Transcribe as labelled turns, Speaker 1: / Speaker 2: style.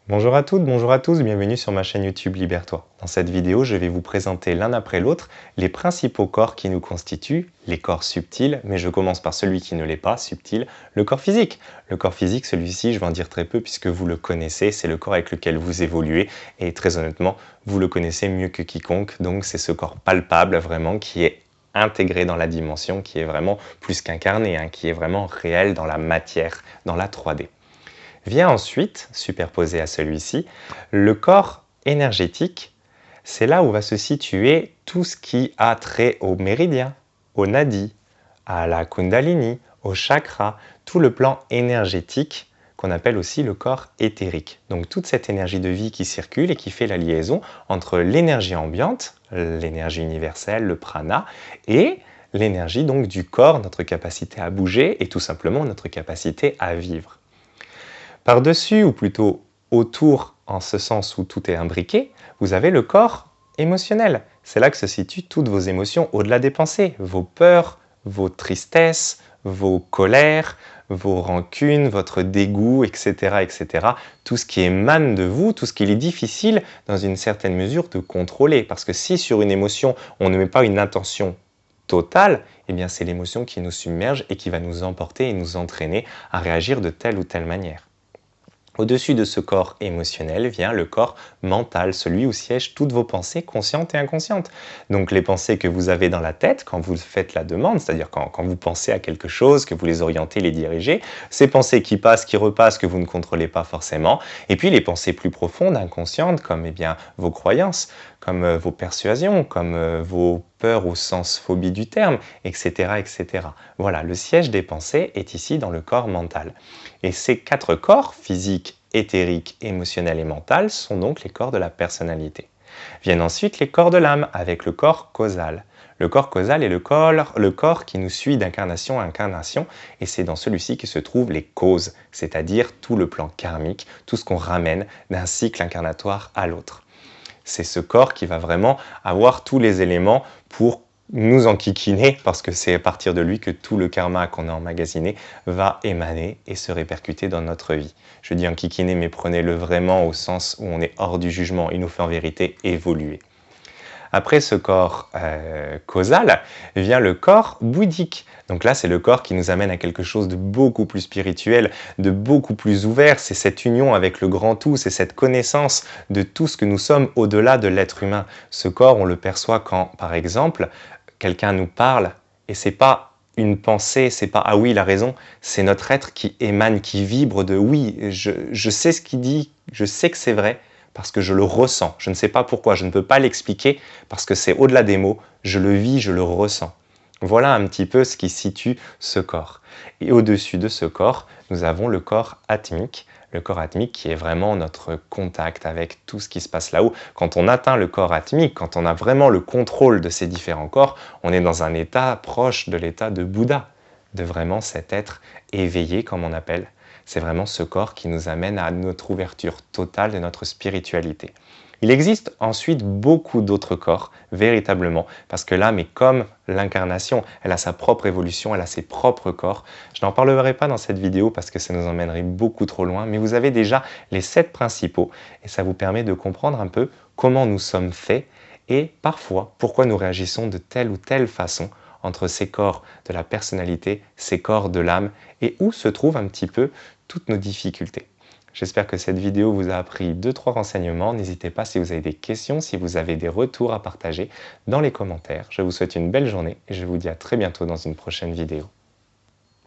Speaker 1: Bonjour à toutes, bonjour à tous, bienvenue sur ma chaîne YouTube Libère-toi. Dans cette vidéo, je vais vous présenter l'un après l'autre les principaux corps qui nous constituent, les corps subtils, mais je commence par celui qui ne l'est pas, subtil, le corps physique. Le corps physique, celui-ci, je vais en dire très peu puisque vous le connaissez, c'est le corps avec lequel vous évoluez et très honnêtement, vous le connaissez mieux que quiconque, donc c'est ce corps palpable vraiment qui est intégré dans la dimension, qui est vraiment plus qu'incarné, qui est vraiment réel dans la matière, dans la 3D. Vient ensuite, superposé à celui-ci, le corps énergétique. C'est là où va se situer tout ce qui a trait au méridien, au nadi, à la kundalini, au chakra, tout le plan énergétique qu'on appelle aussi le corps éthérique. Donc toute cette énergie de vie qui circule et qui fait la liaison entre l'énergie ambiante, l'énergie universelle, le prana, et l'énergie donc du corps, notre capacité à bouger et tout simplement notre capacité à vivre. Par-dessus, ou plutôt autour, en ce sens où tout est imbriqué, vous avez le corps émotionnel. C'est là que se situent toutes vos émotions au-delà des pensées, vos peurs, vos tristesses, vos colères, vos rancunes, votre dégoût, etc., etc. Tout ce qui émane de vous, tout ce qu'il est difficile, dans une certaine mesure, de contrôler. Parce que si sur une émotion, on ne met pas une intention totale, eh bien c'est l'émotion qui nous submerge et qui va nous emporter et nous entraîner à réagir de telle ou telle manière. Au-dessus de ce corps émotionnel vient le corps mental, celui où siègent toutes vos pensées conscientes et inconscientes. Donc les pensées que vous avez dans la tête quand vous faites la demande, c'est-à-dire quand vous pensez à quelque chose, que vous les orientez, les dirigez, ces pensées qui passent, qui repassent, que vous ne contrôlez pas forcément, et puis les pensées plus profondes, inconscientes, comme vos croyances, comme vos persuasions, comme vos peurs au sens phobie du terme, etc., etc. Voilà, le siège des pensées est ici dans le corps mental. Et ces 4 corps, physique, éthérique, émotionnel et mental, sont donc les corps de la personnalité. Viennent ensuite les corps de l'âme, avec le corps causal. Le corps causal est le corps qui nous suit d'incarnation à incarnation, et c'est dans celui-ci que se trouvent les causes, c'est-à-dire tout le plan karmique, tout ce qu'on ramène d'un cycle incarnatoire à l'autre. C'est ce corps qui va vraiment avoir tous les éléments pour nous enquiquiner, parce que c'est à partir de lui que tout le karma qu'on a emmagasiné va émaner et se répercuter dans notre vie. Je dis enquiquiner, mais prenez-le vraiment au sens où on est hors du jugement, il nous fait en vérité évoluer. Après ce corps causal, vient le corps bouddhique. Donc là, c'est le corps qui nous amène à quelque chose de beaucoup plus spirituel, de beaucoup plus ouvert. C'est cette union avec le grand tout, c'est cette connaissance de tout ce que nous sommes au-delà de l'être humain. Ce corps, on le perçoit quand, par exemple, quelqu'un nous parle et c'est pas une pensée, c'est pas ah oui, il a raison, c'est notre être qui émane, qui vibre de oui, je sais ce qu'il dit, je sais que c'est vrai, parce que je le ressens. Je ne sais pas pourquoi, je ne peux pas l'expliquer parce que c'est au-delà des mots, je le vis, je le ressens. Voilà un petit peu ce qui situe ce corps. Et au-dessus de ce corps, nous avons le corps atmique. Le corps atmique qui est vraiment notre contact avec tout ce qui se passe là-haut. Quand on atteint le corps atmique, quand on a vraiment le contrôle de ces différents corps, on est dans un état proche de l'état de Bouddha, de vraiment cet être éveillé, comme on appelle. C'est vraiment ce corps qui nous amène à notre ouverture totale de notre spiritualité. Il existe ensuite beaucoup d'autres corps, véritablement, parce que l'âme est comme l'incarnation, elle a sa propre évolution, elle a ses propres corps. Je n'en parlerai pas dans cette vidéo parce que ça nous emmènerait beaucoup trop loin, mais vous avez déjà les 7 principaux et ça vous permet de comprendre un peu comment nous sommes faits et parfois pourquoi nous réagissons de telle ou telle façon entre ces corps de la personnalité, ces corps de l'âme et où se trouvent un petit peu toutes nos difficultés. J'espère que cette vidéo vous a appris 2-3 renseignements. N'hésitez pas si vous avez des questions, si vous avez des retours à partager dans les commentaires. Je vous souhaite une belle journée et je vous dis à très bientôt dans une prochaine vidéo.